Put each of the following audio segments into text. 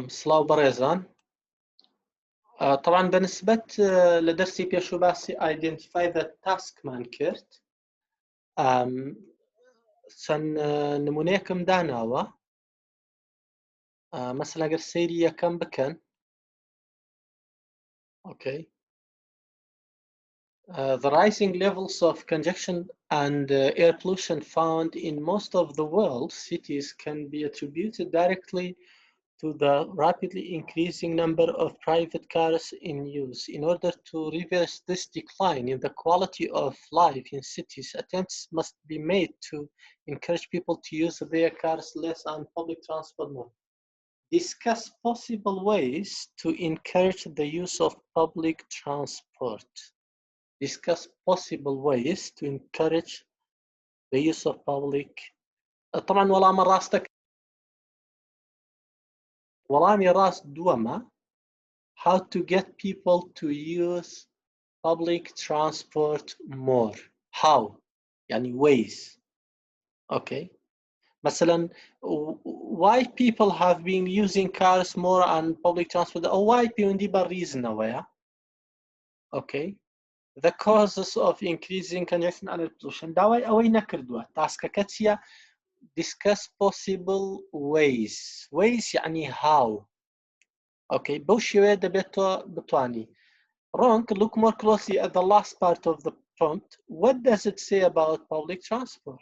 سلااو بەڕێزان. طبعا بەنسبەت لدرسي پێشوو باسی identify the taskمان کرد. چەند نمونەیەکم داناوە. مثلا ئەگەر سەیری یەکەم بکەن. Okay. The rising levels of congestion and air pollution found in most of the world's cities can be attributed directly to the rapidly increasing number of private cars in use. In order to reverse this decline in the quality of life in cities, attempts must be made to encourage people to use their cars less and public transport more. Discuss possible ways to encourage the use of public transport. Discuss possible ways to encourage the use of public. طبعا وەڵامە ڕاستەکە. وەڵامی ڕاست دووەمە. How to get people to use public transport more. How? يعني ways. Okay. مثلا why people have been using cars more and public transport or why پەیوەندی بە reasonەوەیە. Okay. The causes of increasing congestion and air pollution. داوای ئەوەی نەکردووە. تاسکەکە چییە؟ Discuss possible ways. Ways يعني how. Okay, بەو شێوەیە دەبێت تۆ بتوانی. Wrong, look more closely at the last part of the prompt. What does it say about public transport?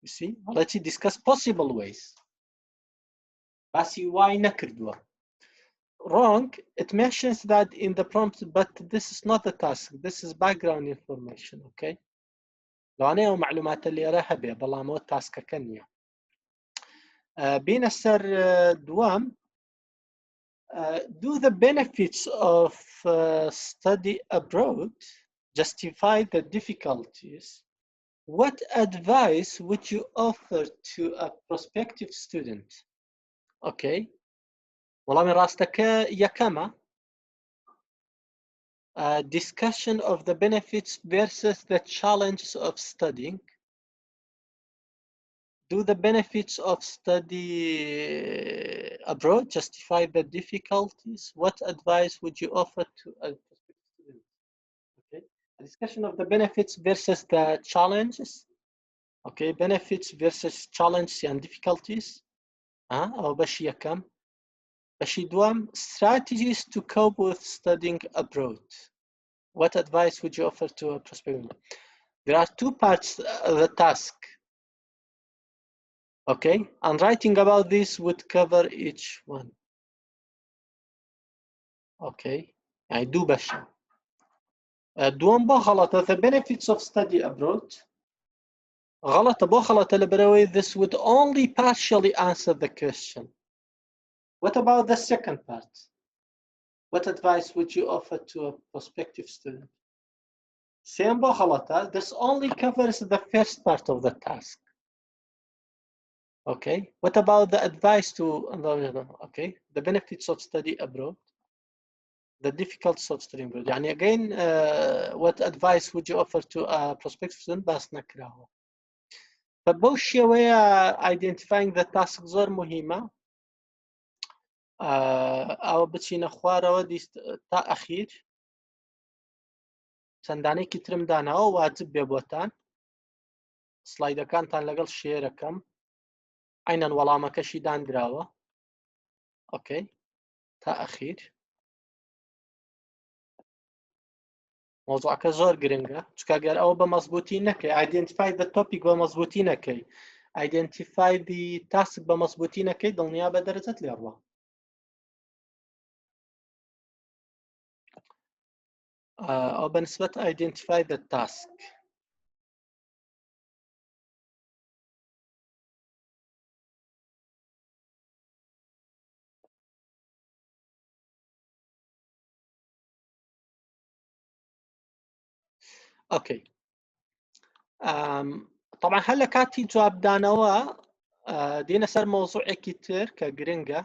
You see, let's discuss possible ways. Basi why نکردووە. Wrong, it mentions that in the prompt, but this is not the task. This is background information, okay? لەوانەیە ئەو معلوماتە لێرە هەبێ بەڵام ئەوە تاسکەکە نییە. بینە سەر دووەم. Do the benefits of study abroad justify the difficulties? What advice would you offer to a prospective student? Okay. وەڵامی ڕاستەکە یەکەمە. Discussion of the benefits versus the challenges of studying. Do the benefits of study abroad justify the difficulties? What advice would you offer to a prospective student? Okay. A discussion of the benefits versus the challenges. Okay. Benefits versus challenges and difficulties. أو بشي يكم. بشي دوام. Strategies to cope with studying abroad. What advice would you offer to a prospective? There are two parts of the task. Okay, and writing about this would cover each one. Okay, I do بشا. دوام بو غلطة. The benefits of study abroad. غلطة بو غلطة لبروي. This would only partially answer the question. What about the second part? What advice would you offer to a prospective student? Same بو غلطة. This only covers the first part of the task. Okay, what about the advice to, okay, the benefits of study abroad, the difficulties of studying abroad. يعني again, what advice would you offer to a prospective student? بس نكرهه. فبو الشيوية identifying the task زور مهمة. أو بتشينا خوارة ودي تا أخير. سنداني كترم دانا واجب بيبوتان. سلايدا كانتان لقل شيرة كم. عينا ولاما كشي دان دراوة. أوكي. تا أخير. موضوعك زۆر گرنگە چونکە ئەگەر ئەوە بە مەزبوطی نەکەی identify the topic بە مەزبوطی نەکەی identify the task بە مەزبوطی نەکەی دڵنیا بە دەرەجەت لێڕوا. ئەو بەنسبەت identify the task. اوكي. طبعا هلا كاتي جواب دانەوە دێنە سەر مۆزوعێکی تر کە گرنگە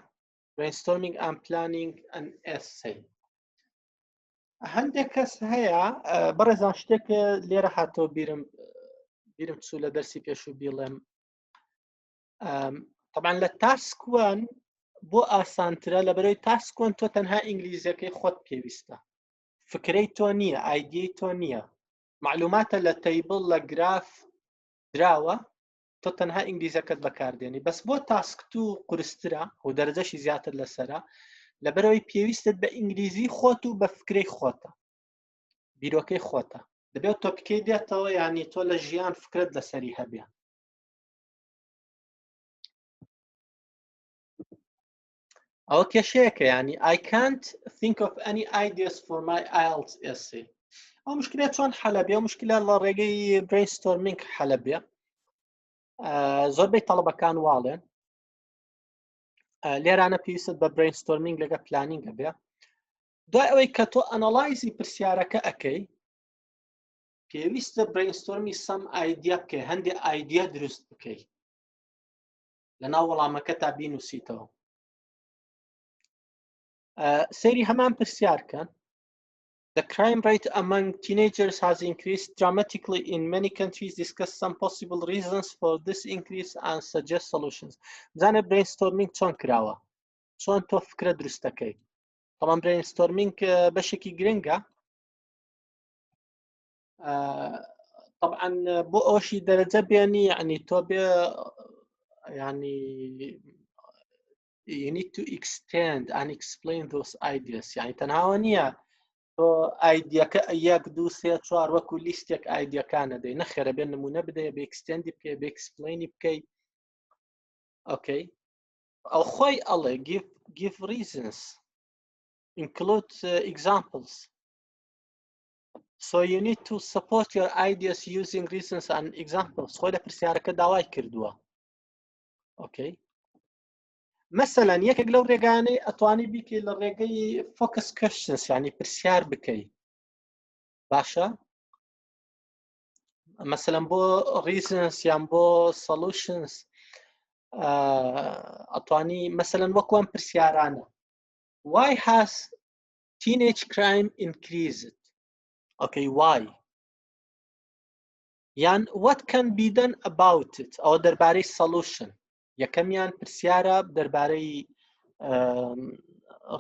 brainstorming and planning an essay. هەندێک کەس هەیە بەڕێزان شتێک لێرە هاتەوە بیرم چوو لە دەرسی پێشوو بیڵێم. طبعا لە تاسک 1 بۆ ئاسانترە لەبەرەوەی تاسکۆن تۆ تەنها ئینگلیزیەکەی خۆت پێویستە، فکرەی تۆ نییە، ئایدیەی تۆ نییە، معلوماتە لە تەیبڵ لە گراف دراوە، تۆ تەنها ئینگلیزەکەت بەکاردێنی. بەس بۆ تاسک تو قورسترە و دەرەجەشی زیاتر لەسەرە، لەبەرەوەی پێویستت بە ئینگلیزی خۆت و بە فکرەی خۆتە، بیرۆکەی خۆتە، دەبێت تۆپیکەی دێتەوە، یعنی تۆ لە ژیان فکرت لەسەری هەبێ. ئەوە کێشەیەکە، یعنی I can't think of any ideas for my IELTS essay. ئەو مشکلە چۆن حەلە بێ؟ ئەو مشکلە لە ڕێگەی brainstorming حەلە بێ. زۆربەی تەڵەبەکان واڵێن، لێرانە پێویستت بە brainstorming لەگە پلانینگە بێ. دوای ئەوەی کە تۆ ئەنەڵایزی پرسیارەکە ئەەکەی، پێویستە brainstorمی سەم ئایدیا بکەی، هەندێک ئایدیا دروست بکەی لەناو وەڵامەکە تا بینووسیتەوە. سەیری هەمان پرسیارکەن. The crime rate among teenagers has increased dramatically in many countries. Discuss some possible reasons for this increase and suggest solutions. بزانە brainstorming چۆن کراوە، چۆن تۆ فکرە دروستەکەی. طبعا brainstorming بەشێکی گرنگە. طبعا بۆ ئەوشی دەرەجە بێنی، یعنی تۆ بێ، یعنی you need to extend and explain those ideas. یعنی تەنهاوە نییە تۆ ئایدیەکە 1 2 3 4 وەکو لیستێک ئایدیەکانە دەی، نەخێرە بێن نمونە بدەیە، بە ئەکستێندی بکەی، بە ئەکسپلەینی بکەی. ئۆکەی، ئەو خۆی ئەڵێ give reasons, include examples. So you need to support your ideas using reasons and examples. خۆی لە پرسیارەکە داوای کردووە. ئۆکەی، مەسەلەن یەکێک لەو ڕێگانەی ئەتوانی بیکەی لە ڕێگەی focus questions، یعنی پرسیار بکەی. باشە؟ مەسەلەن بۆ reasons یان بۆ solutions ئەتوانی مەسەلەن وەکو ئەم پرسیارانە. Why has teenage crime increased? Okay, why? یان what can be done about it؟ ئەوە دەربارەی solution. یەکەمیان پرسیارە دەربارەی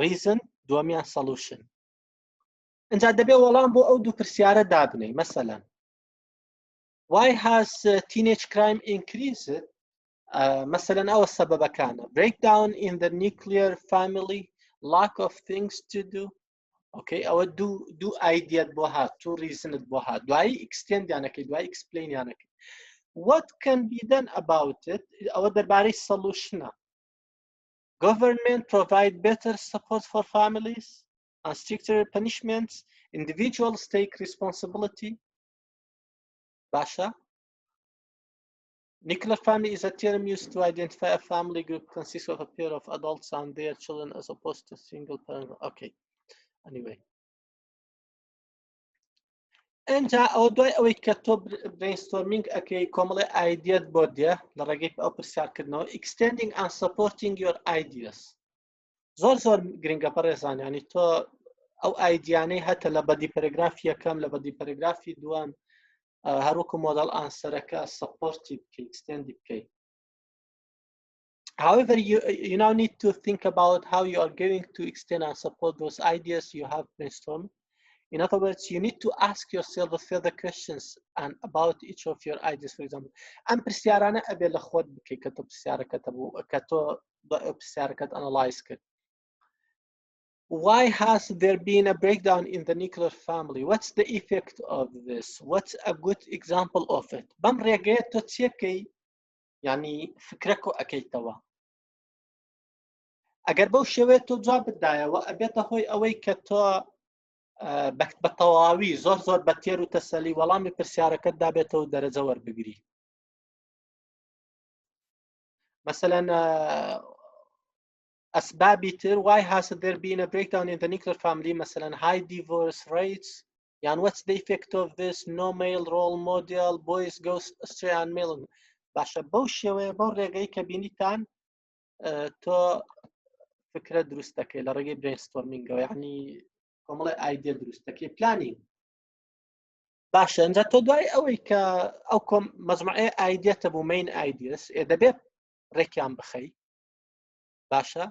reason، دووەمیان solution. ئەجا دەبێ وەڵام بۆ ئەو دوو پرسیارە دابنەی. مەسەلەن why has teenage crime increased؟ مثلا ئەوە سەبەبەکانە: breakdown in the nuclear family, lack of things to do. اوكي، ئەوە دوو ئایدیەت بۆ هات، دوو ریزنت بۆ هات، دوایی ئەکستێندیانەکەی، دوای ئەکسپلەینیانەکەی. what can be done about it؟ ئەوە دەربارەی سەلوشنە. government provide better support for families and stricter punishments. individuals take responsibility. باشە. Nuclear family is a term used to identify a family group consists of a pair of adults and their children as opposed to single parent. Okay, anyway. اینجا ئەو دوای ئەوەی کە تۆ brainstorming ئەەکەی، کۆمەڵی ئایدیەت بۆ دێ لە ڕێگەی ئەو پرسیارکردنەوە. extending and supporting your ideas زۆر گرنگە بەڕێزان، ینی تۆ ئەو ئایدیانەی هەتە لە بەدی پەرەگرافی یەکەم، لە بەدی پەرەگرافی دووەم، هەروەکو مۆدەڵ ئانسەرەکە سەپۆرتی بکەی، extendi بکەی. However, you now need to think about how you are going to extend and support those ideas you have brainstormed. In other words, you need to ask yourself further questions and about each of your ideas. For example, ئەم پرسیارانە ئەبێ لە خۆت بکەی کە تۆ پرسیارەکەت بوو، کە تۆ پرسیارەکەت ئەناڵایز کرد. Why has there been a breakdown in the nuclear family? What's the effect of this? What's a good example of it? بەم ڕێگەیە تۆ چیەکەی، یعنی فکرەکۆ ئەەکەیتەوە. ئەگەر بەو شێوەیە تۆ جواب بدایەوە، ئەبێتە هۆی ئەوەی کە تۆ بە تەواوی زۆر بە تێر و تەسەلی وەڵامی پرسیارەکەت دابێتەوە دەرەجە وەربگری. مەسەلەن ئەسبابی تر: why has there been a breakdown in the nuclear family؟ مەسەلەن high divorce rates، یان what's the effect of this؟ no male role model، boys go astray and male. باشە، بەو شێوەیە، بەو ڕێگەی کە بینیتان، تۆ فکرە دروستەکەی لە ڕێگەی brainstormingەوە، یعنی کۆمەڵی ئایدیا دروستەکەی، پلانینگ. باشە، ئەنجا تۆ دوای ئەوەی کە ئەو مەجموعەیە ئایدیەتە بوو، مین ئایدیەس، دەبێت ڕێکیان بخەی. باشە،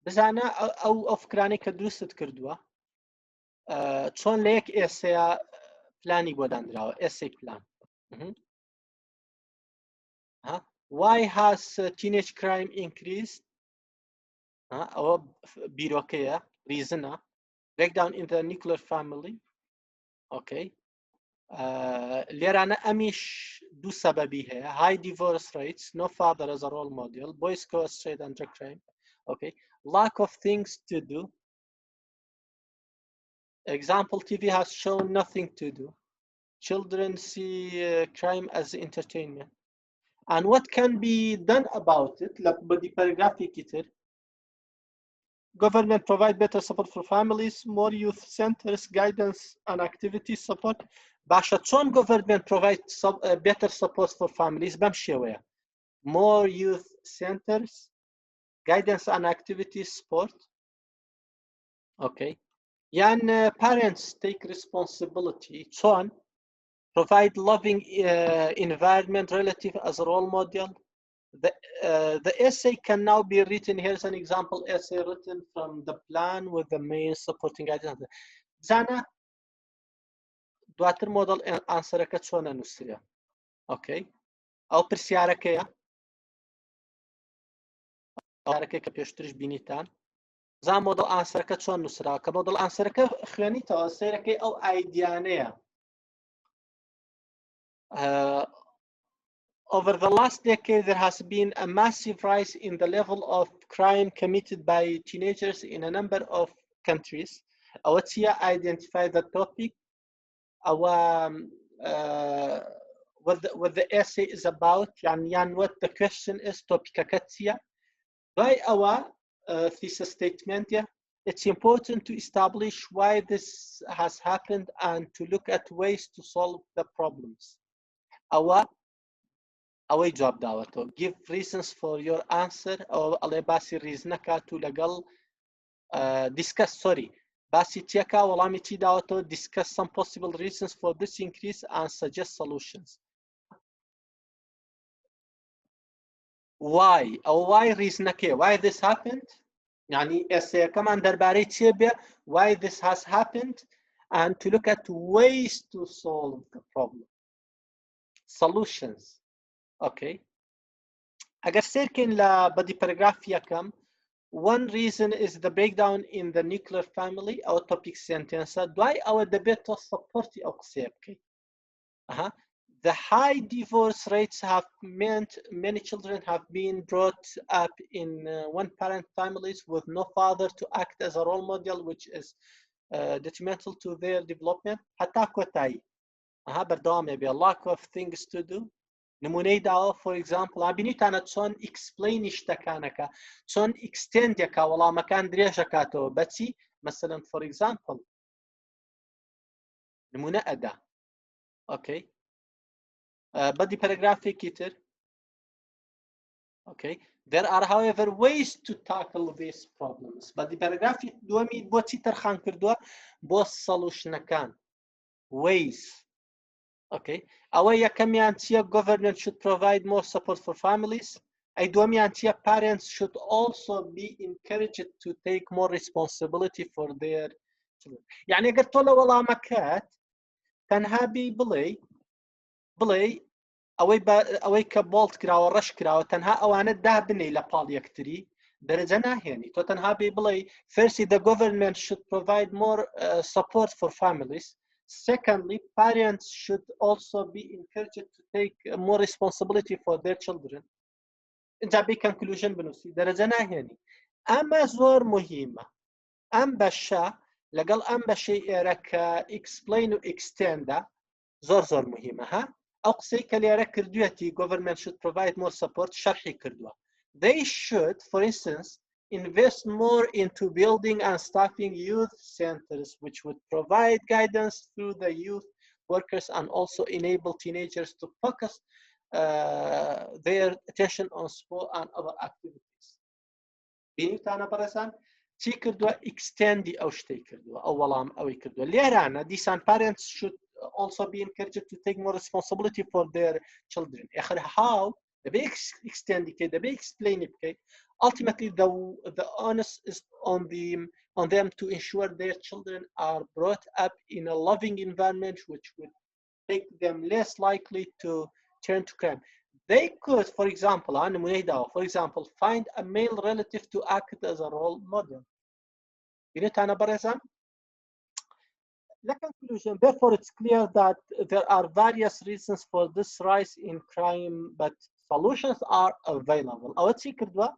بزانە ئەو فکرانەی کە دروستت کردووە چۆن لە یەک ئێسەیە پلانی بۆ دانراوە ئێسەی پلان. Why has teenage crime increased؟ ئەوە بیرۆکەیە ریزنە. Breakdown in the nuclear family. Okay. لێرانە ئەمیش دوو سەبەبی هەیە. High divorce rates, no father as a role model, boys go straight and drug crime. Okay. Lack of things to do. Example, TV has shown nothing to do. Children see crime as entertainment. And what can be done about it? بدي paragraph كتير. Government provide better support for families, more youth centers, guidance and activity support. باشا چۆن government provide better support for families بەم شێوەیە. More youth centers, guidance and activity support. Okay. يعني parents take responsibility. چۆن provide loving environment relative as a role model. The essay can now be written. Here's an example essay written from the plan with the main supporting guidance. زانا دواتر مۆدەڵ ئانسەرەکە چۆنە نووسرا. اوكي ئەو پرسیارەکەیە ئەوارەکەی کە پێشترش بینیتان زان مۆدەڵ ئانسەرەکە چۆن نووسرا کە مۆدەڵ ئانسەرەکە خوێنیتەوە سەیرەکەی ئەو ئایدیانەیە. Over the last decade, there has been a massive rise in the level of crime committed by teenagers in a number of countries. What's here identify the topic. What the essay is about. يعني what the question is. Topic كتيا. By our thesis statement, it's important to establish why this has happened and to look at ways to solve the problems. ئەوەی جواب داوەتەوە. Give reasons for your answer. ئەوە ئەڵێ باسی ریزنەکات و لەگەڵ discuss باسی چیەکە وەڵامی چی داوەتەوە. Discuss some possible reasons for this increase and suggest solutions. Why ئەو why ریزنەکەی why this happened يعني ئێسەیەکەمان دەربارەی چیە بێ why this has happened and to look at ways to solve the problem. Solutions. Okay. Agar سيركن لا بدي paragraph يكم. One reason is the breakdown in the nuclear family. Our topic sentence. Why our debate to support the oxyabke. The high divorce rates have meant many children have been brought up in one-parent families with no father to act as a role model, which is detrimental to their development. حتى كوتاي. بردوام يبي lack of things to do. نمونەی داوە for example بینیتانە چۆن explain شتەکانەکە چۆن extend یەکا وەڵامەکان درێژەکاتەوە بەچی مثلا for example نمونە ئەدا. Okay. بدی پەرەگرافێکی تر. Okay. There are however ways to tackle these problems. بدی پەرەگرافی دووەمی بۆ چی تەرخان کردووە بۆ solutionەکان. Ways. Okay. Our government should provide more support for families. Parents should also be encouraged to take more responsibility for their children. يعني قلت له والله مكات تنها بلي اوي كبولت كراو رش كراو تنها اوانه ده بني لبال يكتري درجه ناهيني تو تنها بلي firstly the government should provide more support for families. Secondly, parents should also be encouraged to take more responsibility for their children. انت بي conclusion بنوسي درجه ناهيني اما زور مهمه ام بشا لقل ام بشي رك explain و extend زور مهمه ها اقصي كلي كردويتي government should provide more support شرحي كردوا. They should for instance invest more into building and staffing youth centers which would provide guidance through the youth workers and also enable teenagers to focus their attention on sport and other activities. بینیتانە بەڕێزان چی کردووە extend ئەو شتەی کردووە ئەو وەڵام ئەوەی کردووە لێرانە دیسان parents should also be encouraged to take more responsibility for their children. How دەبێ extend بکەیت دەبێ explain بکەیت. Ultimately the onus is on them to ensure their children are brought up in a loving environment which would make them less likely to turn to crime. They could, for example, for example, find a male relative to act as a role model. أنا برزان. The conclusion, therefore, it's clear that there are various reasons for this rise in crime, but solutions are available. أو تشي كردوا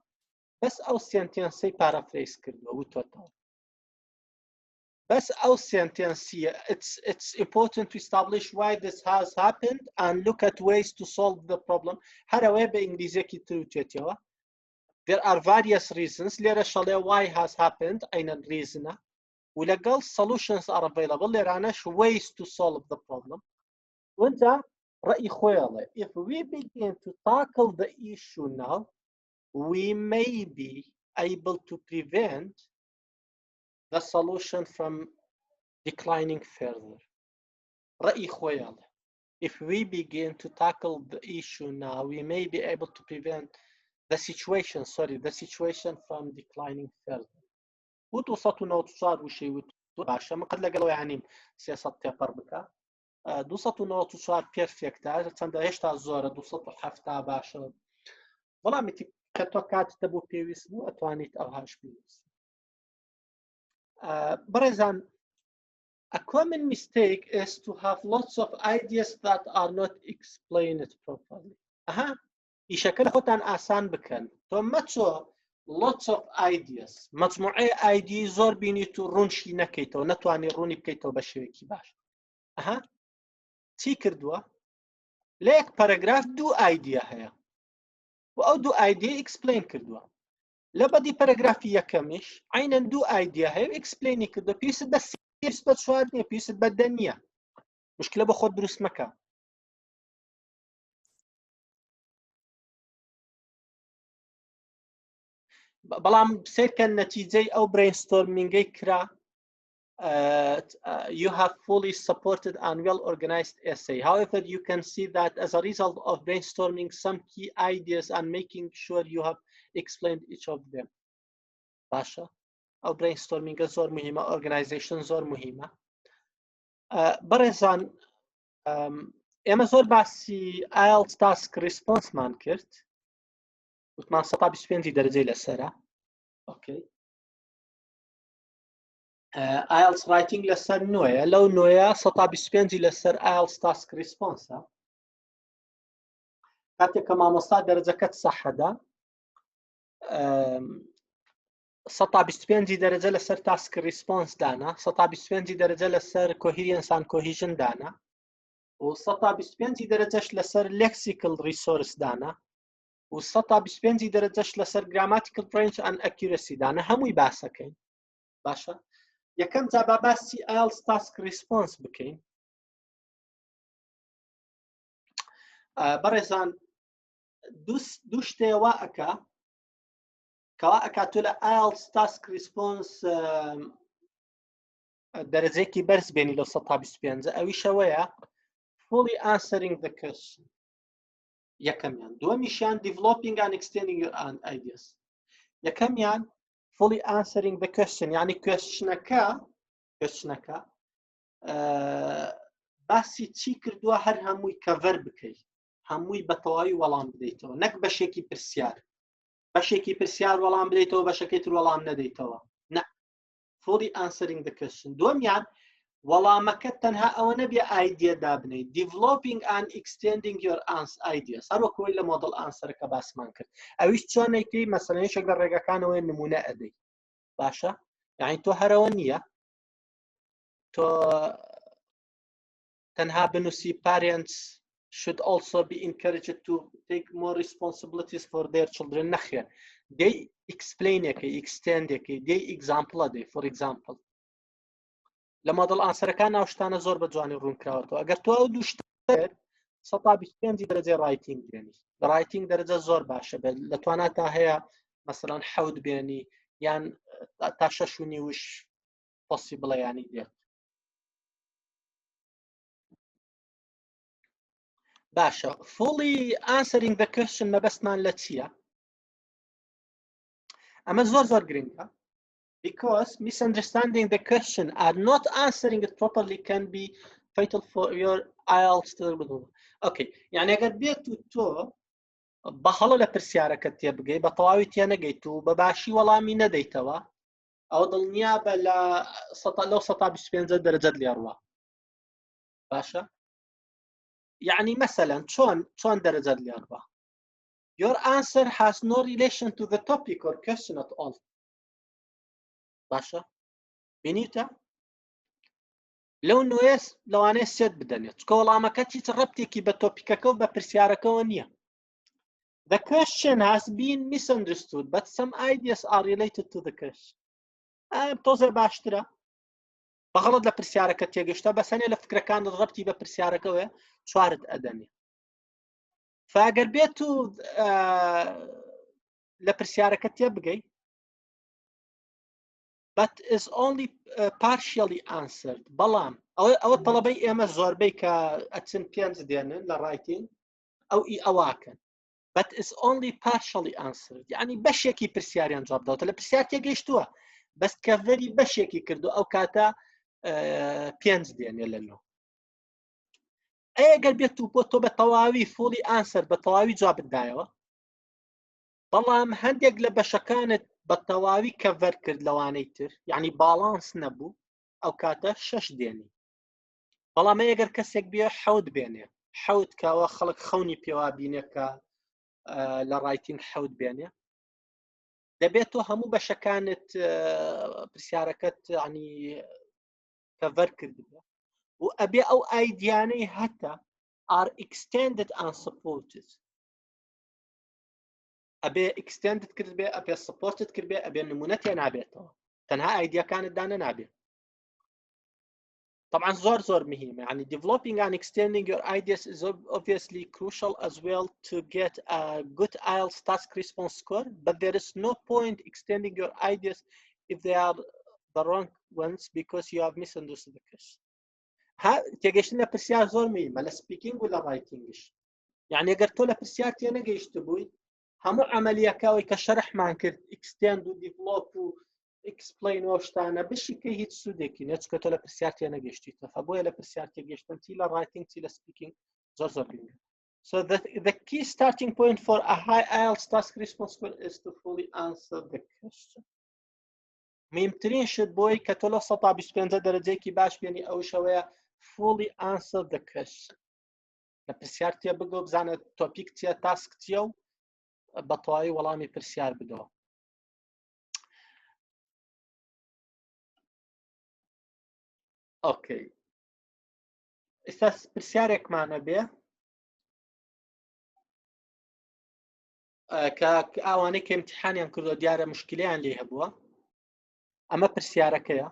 بس أو سنتنسي paraphrase كردوا وتوتال. بس أو سنتنسي it's important to establish why this has happened and look at ways to solve the problem. هذا وين بإنجليزي كتير تيجوا. There are various reasons. ليرة شلة why has happened أين الريزنة. ولقال solutions are available. ليرانش ways to solve the problem. وانت رأي خويا if we begin to tackle the issue now, we may be able to prevent the solution from declining further. رأي خويا if we begin to tackle the issue now, we may be able to prevent the situation from declining further. وتوسطوا نوتصار وشي باشا ما قد لقلوا يعني سياسة تيبر بك دوسطوا نوتصار بيرفكتا چەندە هێشتا زۆرە 207 باشە بەڵامی کە تۆ کات دەبوو پێویست بوو ئەتوانیت ئەوهاش بنووسی. بەڕێزان a common mistake is to have lots of ideas that are not explained properly. ئیشەکە لە خۆتان ئاسان بکەن. تۆ مەچۆ lots of ideas مجموعەی ئایدی زۆر بینیت و ڕوونشی نەکەیتەوە نەتوانی ڕوونی بکەیتەوە بە شێوەیەکی باش. چی کردووە؟ لە یەک پەرەگراف دوو ئایدیا هەیە و ئەو دوو ئایدیا ئیکسپلین کردووە. لە بەدی پەرەگرافی یەکەمیش عینەن دوو ئایدیا هەیە و ئیکسپلینی کردووە. پێویستت بە 4 نییە، پێویستت بە 10 نییە. مشکلە بە خۆت دروست مەکە. بەڵام سێرکەن نەتیجەی ئەو برینستۆرمینگەی کرا. You have fully supported and well-organized essay. However, you can see that as a result of brainstorming some key ideas and making sure you have explained each of them. باشە. ئەو برینستۆرمینگە زۆر مهمە، organization زۆر مهمە. بەڕێزان ئێمە زۆر باسی IELTS task responseمان کرد. وتمان 125 دەرەجەی لەسەرە. اوكي. IELTS writing لەسەر نوێیە، لەو نوێیە 125 لەسەر IELTS task response. کاتێک کە مامۆستا دەرەجەکەت سەحەدا 125 دەرەجە لەسەر task response دانا، 125 دەرەجە لەسەر coherence and cohesion دانا و 125 دەرەجەش لەسەر lexical resource دانا و 125 دەرەجەش لەسەر grammatical range and accuracy دانا. هەمووی باسەکەین. باشە. یەکەم جا با باسی IELTS task response بکەین. بەڕێزان دوو شتێوە ئەکا کەوا ئەکاتۆ لە IELTS task response دەرەجەیەکی بەرز بێنی لەو 125. ئەویشەوەیە fully answering the question. یەکەمیان. دووەمیشیان developing and extending your ideas. یەکەمیان fully answering the question، یعنی کوێشنەکە باسی چی کردووە هەر هەمووی کەڤەر بکەیت، هەمووی بە تەواوی وەڵام بدەیتەوە، نەک بەشێکی پرسیار. بەشێکی پرسیار وەڵام بدەیتەوە، بەشەکەی تر وەڵام نەدەیتەوە. نە. fully answering the question. دووەمیان وەڵامەکە تەنها ئەوە نەبێ ئایدیا دابنێیت. developing and extending your ideas. هەروەکەوەی لە مۆدڵ ئانسەرەکە باسمان کرد. ئەویش چۆنێکی مەسەڵەن یەکێک لە ڕێگەکانەوەی نمونە ئەدەیت. باشە؟ یعنی تۆ هەرەوە نییە تۆ تەنها بنووسی parents should also be encouraged to take more responsibilities for their children. نەخێر. دەی explainەکەی، extendەکەی، دەی example دەی. for example لە مۆدڵ ئانسەرەکان ناو شتانە زۆر بە جوانی ڕوونکراوەتەوە. ئەگەر تۆ ئەو دوو شتە 125 دەرەجەی ڕایتینگ بێنی، ڕایتینگ دەرەجە زۆر باشە بێت، لە تواناتا هەیە مەسەڵەن 7 بێنی یان تا 6.5 پۆسیبڵە یانی دێت. باشا fully answering the question ما بەسمان لە چییە؟ ئەمە زۆر گرنگە because misunderstanding the question and not answering it properly can be fatal for your IELTS. Okay, يعني ئەگەر بێت و تۆ بەهەڵە لە پرسیارەکە تێبگەی بە تەواوی تێنەگەیت و بەباشی وەڵامی نەدەیتەوە ئەو دڵنیابە لە 125 دەرەجەت لێڕوە باشە؟ يعني مثلا چۆن دەرەجەت لێڕوە؟ Your answer has no relation to the topic or question at all. باشە؟ بینیتە؟ لەو نوێس لەوانەیە سێت بدەنێت چکە وەڵامەکە هیچ ڕەبتێکی بە تۆپیکەکە و بە پرسیارەکەەوە نییە. The question has been misunderstood, but some ideas are related to the question. تۆزێ باشترە بەغەڵت لە پرسیارەکە تێگەشتە بەسەنێ لە فکرەکان ڕەبتی بە پرسیارەکەوە چوارت ئەدەنێ. فاگەر بێت و لە پرسیارەکە تێبگەی but is only partially answered. بەڵام ئەوە تەڵەبەی ئێمە زۆربەی کە ئەچن پێنج دێنن لە ڕایتینگ ئەواکەن but is only partially answered. يعني بەشێکی پرسیاریان جواب داوتە لە پرسیار تێگەیشتووە بەس کەڤەری بەشێکی کردو ئەو کاتە پێنج دێنێ لەلۆ. ئەگەر بێت و بۆ تۆ بە تەواوی fully answer بە تەواوی جوابت دایەوە بەڵام هەندێک لە بەشەکانت بە تەواوی کەڤەر کرد لەوانەی تر یعنی باڵانس نەبوو ئەو کاتە 6 دێنی. بەڵام ئەگەر کەسێک بێ 7 بێنێ 7 کەوە خەڵک خەونی پێوا بینێ کە لە ڕایتینگ 7 بێنێ دەبێت تۆ هەموو بەشەکانت پرسیارەکەت ینی کەڤەر کردبێ و ئەبێ ئەو ئایدیانەی هەتا are extended and supported. ئەبێ extended کرد بێ ئەبێ supported کرد بێ ئەبێ نمونە تێ نابێتەوە تەنها ئایدیاکانت دانە نابێت. طبعا زۆر مهمة يعني developing and extending your ideas is obviously crucial as well to get a good IELTS task response score, but there is no point extending your ideas if they are the wrong ones because you have misunderstood the question. تێگەشتن لە پرسیار زۆر مهمە لە سپیکینگ و لە ڕایتینگش. يعني ئەگەر تۆ لە پرسیار تێنەگەیشت بووی هەموو عملیاکەوەی کە شەرحمان کرد extend و develop و explain و شتانە بشیکە هیچ سوودێکی نیە چکە تۆ لە پرسیار تێنەگەیشتیتە بۆیە لە پرسیار تێگەشتن چی لە ڕایتینگ چی لە سپیکینگ زۆر گرنگە. So the key starting point for a high IELTS task response score is to fully answer the question. مهمترین شت بۆی کە تۆ لە 125 دەرەجەیەکی باش بێنی ئەو شەوەیە fully answer the question. لە پرسیار تێبگە و بزانە تۆپیک چیە تاسک چیە و بە تەواوی وەڵامی پرسیار بدەوە. ئۆکەی ئێستا پرسیارێکمانە بێ کە ئەوانەی کە ئیمتیحانیان کردووە دیارە مشکلیان لێ هەبووە. ئەمە پرسیارەکەیە.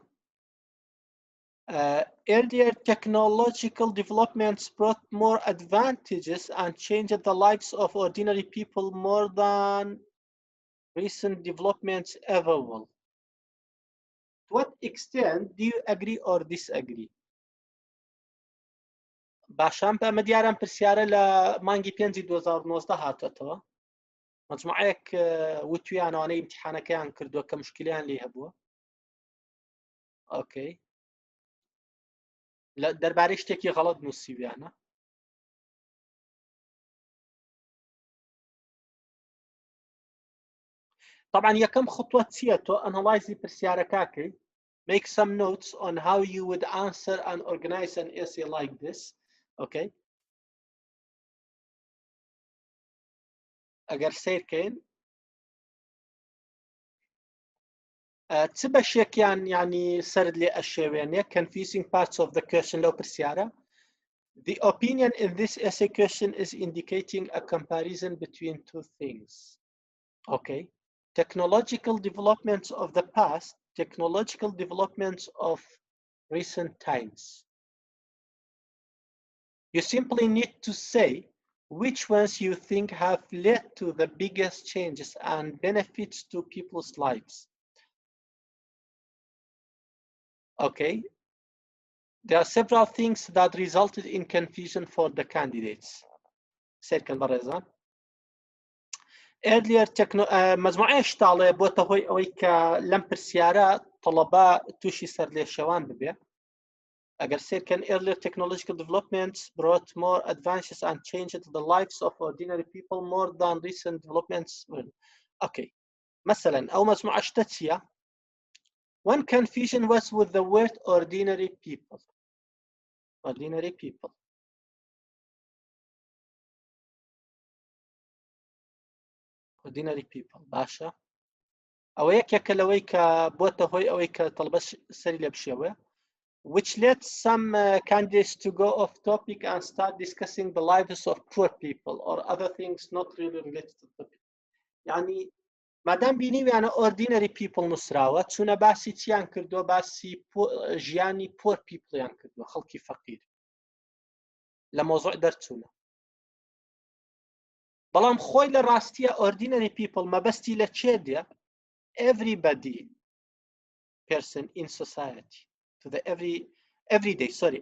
Earlier technological developments brought more advantages and changed the lives of ordinary people more than recent developments ever will. To what extent do you agree or disagree? باشام ئەمە دیاران پرسیارە لە مانگی 5 2019 هاتێتەوە. مجموعەیەک وتویانەوانەی ئیمتیحانەکەیان کردووە کە مشکلیان لێ هەبووە. ئۆکەی دەربارەی شتێکی غەڵەت نووسیویانە. طبعا یەکەم خطوە چییە؟ تۆ ئەناڵایزی پرسیارەکەکەی make some notes on how you would answer and organize an essay like this. Okay. ئەگەر سیرکەین چ بەشێکیان ینی سرد لێ ئەشێوێنێ confusing parts of the question لەو پرسیارە. The opinion in this essay question is indicating a comparison between two things. Okay. Technological developments of the past, technological developments of recent times. You simply need to say which ones you think have led to the biggest changes and benefits to people's lives. Okay. There are several things that resulted in confusion for the candidates. سيركن برزان earlier مجموعه اشتغل بوته هوي اوي ك لم برسياره طلبه توشي سر لي شوان ببي اگر سيركن earlier technological developments brought more advances and changed the lives of ordinary people more than recent developments will. Okay مثلا او مجموعه اشتتيه one confusion was with the word ordinary people. Ordinary people. Ordinary people. باشا. أو هيك لوي كبوتا هوي أو هيك طلبش سري لبشيوه. Which led some candidates to go off topic and start discussing the lives of poor people or other things not really related to the topic. يعني مادام بینی يعني ordinary people نسراوه چونه باسی چیان کردو باسی ژیانی poor people یان کردو خەڵکی فەقیر لە مۆزوع دەرچوونە بەڵام خۆی لە ڕاستیە ordinary people مەبەستی لە چێ دێ everybody person in society to the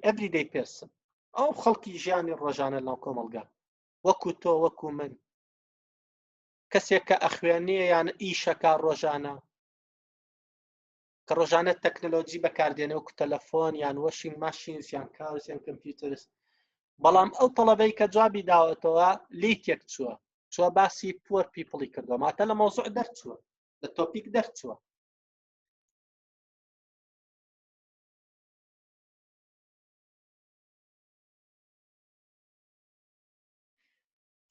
everyday person ئەو خەڵکی ژیانی ڕۆژانە لەو کۆمەڵگا وەکو تۆ وەکو من کەسێک کە ئەخوێنێ یان ئیشەکە ڕۆژانە کە ڕۆژانە تەکنۆلۆجی بەکاردێنێ وەکو تەلەفۆن یان واشنگ ماشینز یان کارز یان کۆمپیوتەرز بەڵام ئەو تەڵەبەی کە جوابی داوەتەوە لی تێک چووە باسی پوەر پیپڵی کردووە ماتە لە مۆزوع دەرچووە لە تۆپیک دەرچووە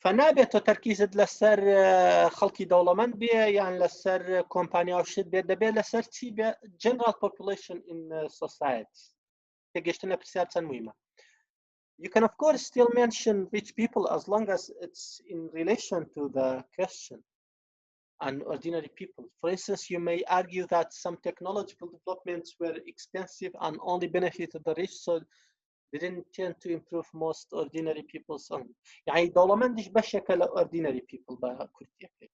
فنابێت تۆ تەرکیزت لەسەر خەڵکی دەوڵەمەند بێ یان لەسەر کۆمپانیا و شت بێت دەبێت لەسەر چی بێ general population in society تێگەشتنە پرسیار چەند موهیمە You can of course still mention rich people as long as it's in relation to the question and ordinary people. For instance, you may argue that some technological developments were expensive and only benefited the rich, so didn't tend to improve most ordinary people's own. يعني دولمندش بشكل ordinary people بكرتيك.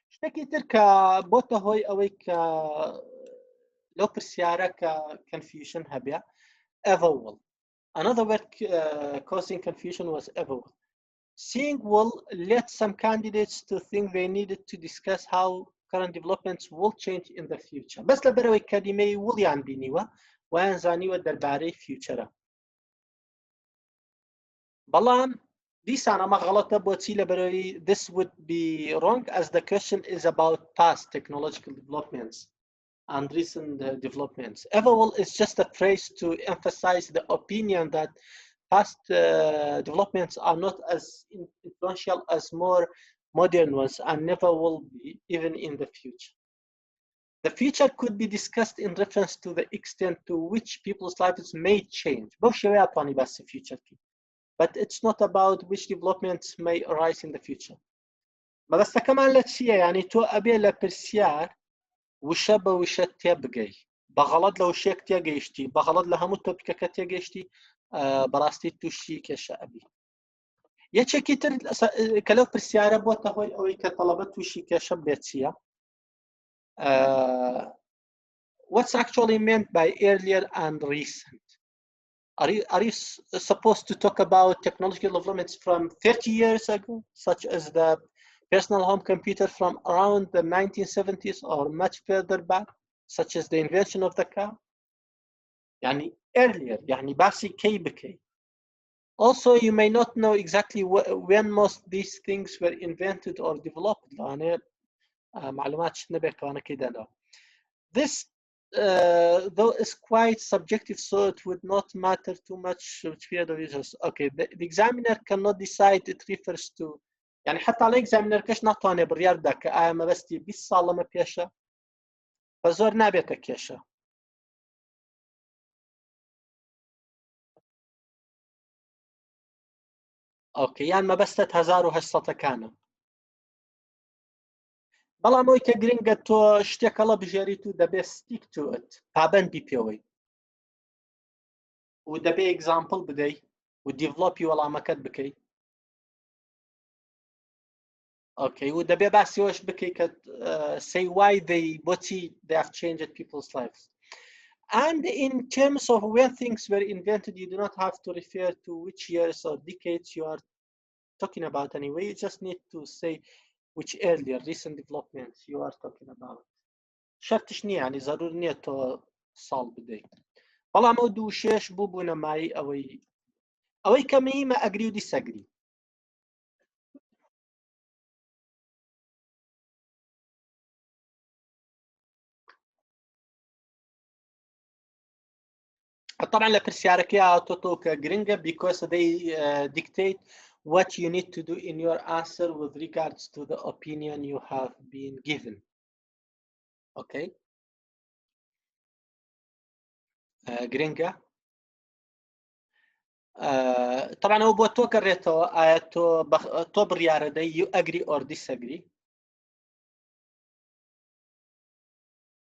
شتكي تركا بوتا هوي أويك لو برسيارة confusion هبيع evolve. Another word causing confusion was evolve. Seeing will led some candidates to think they needed to discuss how current developments will change in the future. بس لبروي كلمة will يعني بينيوا وين زانيوا درباري future. بلان دیسان ئەمە غەڵەتە بۆچی لەبەرەوەی this would be wrong as the question is about past technological developments and recent developments. Evolve is just a phrase to emphasize the opinion that past developments are not as influential as more modern ones and never will be even in the future. The future could be discussed in reference to the extent to which people's lives may change. future but it's not about which developments may arise in the future. ما بس كمان لا شيء يعني تو أبي لا برسيار وشة بوشة تبقي بغلط لو شيء تيجيشتي بغلط لهم التوبيك كتيجيشتي براستي توشي كشأبي يا كتير كلو برسيار بوته هو أو كطلبة توشي كشبيتيا what's actually meant by earlier and recent? Are you supposed to talk about technological developments from 30 years ago, such as the personal home computer from around the 1970s, or much further back, such as the invention of the car? يعني earlier, يعني باسي كي بكي. Also, you may not know exactly when most these things were invented or developed. يعني معلومات شنبك وأنا كده. This though is quite subjective, so it would not matter too much which period of users. Okay, the examiner cannot decide it refers to يعني حتى على examiner كش نعطاني بريار داك ما بس تي 20 سال ما بيشا فزور نابيك كيشا. اوكي يعني ما بس 1800 كان بەڵام ئەوەی کە گرنگە تۆ شتێکەڵە بژێریت و دەبێت stick to it پابەند بی پێوەی و دەبێ example بدەی و دیڤلۆپی وەڵامەکەت بکەی اوكي و دەبێ باسی ئەوەش بکەی کە say why they بۆچی they have changed people's lives. And in terms of when things were invented, you do not have to refer to which years or decades you are talking about anyway. You just need to say which earlier recent developments you are talking about. شرطش نییە ینی ضرور نییە تۆ ساڵ بدەیت بەڵام ئەو دوو شێش بوو بوونە مای ئەوەی کەمیمە ئەگری و دیسەگری. طبعا لە پرسیارەکەی هاتۆتۆ کە گرنگە because they dictate what you need to do in your answer with regards to the opinion you have been given. Okay. گرنگە طبعا ئەو بۆ تۆ کەڕێتەوە ئایا تۆ بڕیارەدەی you agree or disagree.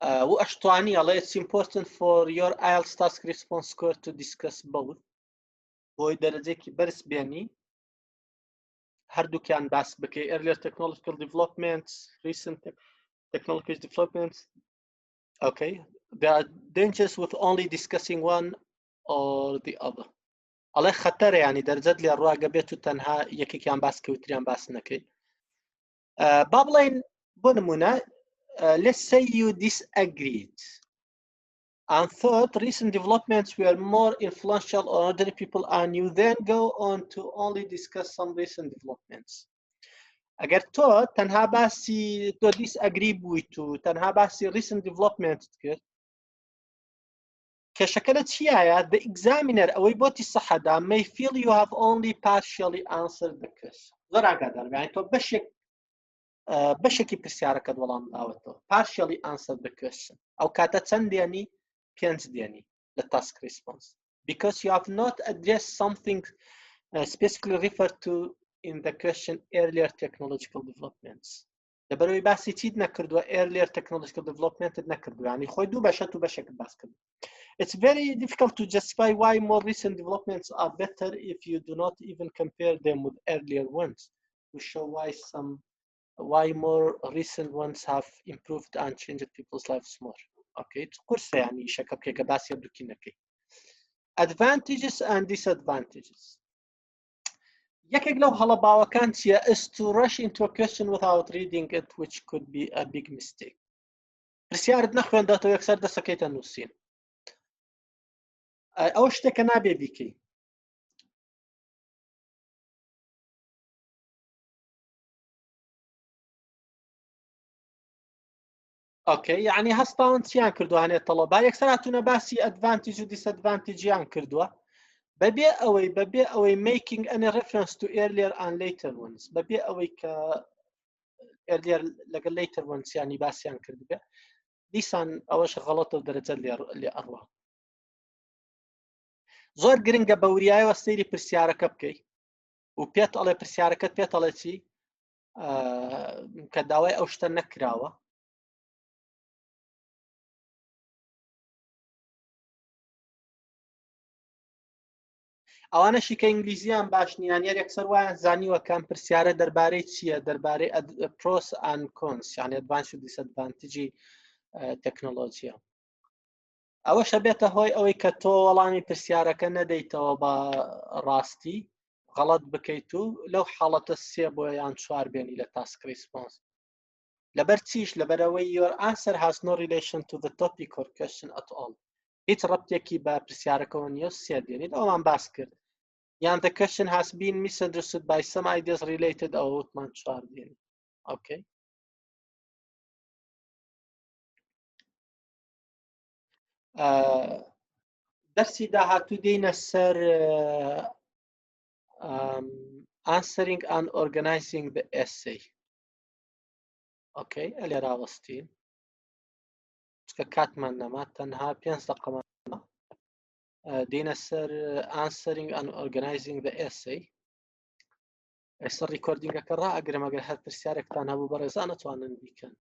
وأشتواني الله it's important for your IELTS task response score to discuss both. بۆی دەرەجێکی بەرز بێنی هەردووکیان باس بکەی earlier technological developments, recent technological developments. Okay, there are dangers with only discussing one or the other. الله خەتەرە ینی دەرجەت لێ ڕواگە بێت و تەنها یەکێکیان باس کە وتریان باس نەکەی. با بڵێن بۆ نمونە let's say you disagreed and thought recent developments were more influential on ordinary people and you then go on to only discuss some recent developments. ئەگەر تۆ تەنها باسی تۆ disagree بوویت و تەنها باسی recent developments کرد کێشەکە لە چیایە the examiner ئەوەی بۆتی سەحەدا may feel you have only partially answered the question. زۆر ئاگادار بە تۆ بەشێکی پرسیارەکەت وەڵام داوەتەوە partially answered the question. ئەو کاتە چەند دێنی 5 دێنی لە task response because you have not addressed something specifically referred to in the question earlier technological developments. لەبەرەوەی باسی چیت نەکردووە earlier technological development نەکردووە ینی خۆی دوو بەشە و بەشێکت باس کردو. It's very difficult to justify why more recent developments are better if you do not even compare them with earlier ones to show why more recent ones have improved and changed people's lives more. Okay, قرصة يعني شكل كي باسي بدوكي نكي. Advantages and disadvantages. یەکێک لەو هەڵەباوەکان چیە is to rush into a question without reading it which could be a big mistake. پرسیارت نەخوێندەوە یەکسەر دەسەکەیتە نووسین. ئەو شتێکە نابێ بیکەی. ئۆکەی یعنی هەستاون چیان کردوانێت تەڵەبا یەکسەر هاتوونە باسی ئەدڤانتیج و دیسەدڤانتیجیان کردووە بەبێ ئەوەی making any reference to earlier and later ones بەبێ ئەوەی کە earlier لەگەڵ later ones ینی باسییان کردبێ دیسان ئەوەش غەڵەتە و دەرەجە لێ ئەڕوا. زۆر گرنگە بە وریایەوە سەیری پرسیارەکە بکەی و پێت ئەڵێ پرسیارەکەت پێت ئەڵێ چی کە داوای ئەو شتە نەکراوە ئەوانەشی کە ئینگلیزیان باش نیان یەکسەر وایان زانیوە کام پرسیارە دەربارەی چییە دەربارەی pros and cons یعنی advantage و disadvantage تەکنۆلۆجیە. ئەوەشە بێتە هۆی ئەوەی کە تۆ وەڵامی پرسیارەکە نەدەیتەوە بە ڕاستی غەڵەت بکەیت و لەو حاڵەتە 3 بۆ یان 4 بێنی لە task response. لەبەر چیش لەبەرەوەی your answer has no relation to the topic or question at all. هیچ ڕەبتێکی بە پرسیارەکەەوە نیە 3 دێنیت ئەومان باس کرد. یان the question has been misunderstood by some ideas related ئەو وتمان 4 دێنی. Okay. دەرسی داهاتوو دێینە سەر answering and organizing the essay. Okay, ئەلێ ڕاوەستین چکە کاتمان نەما تەنها 5 دقەمان دێینە سەر answering and organizing the essay. ئێستا ڕیکۆردینگەکە ڕائەگرم ئەگەر هەر پرسیارێکتان هەبوو بەڕێزان نەتوانن بیکەن.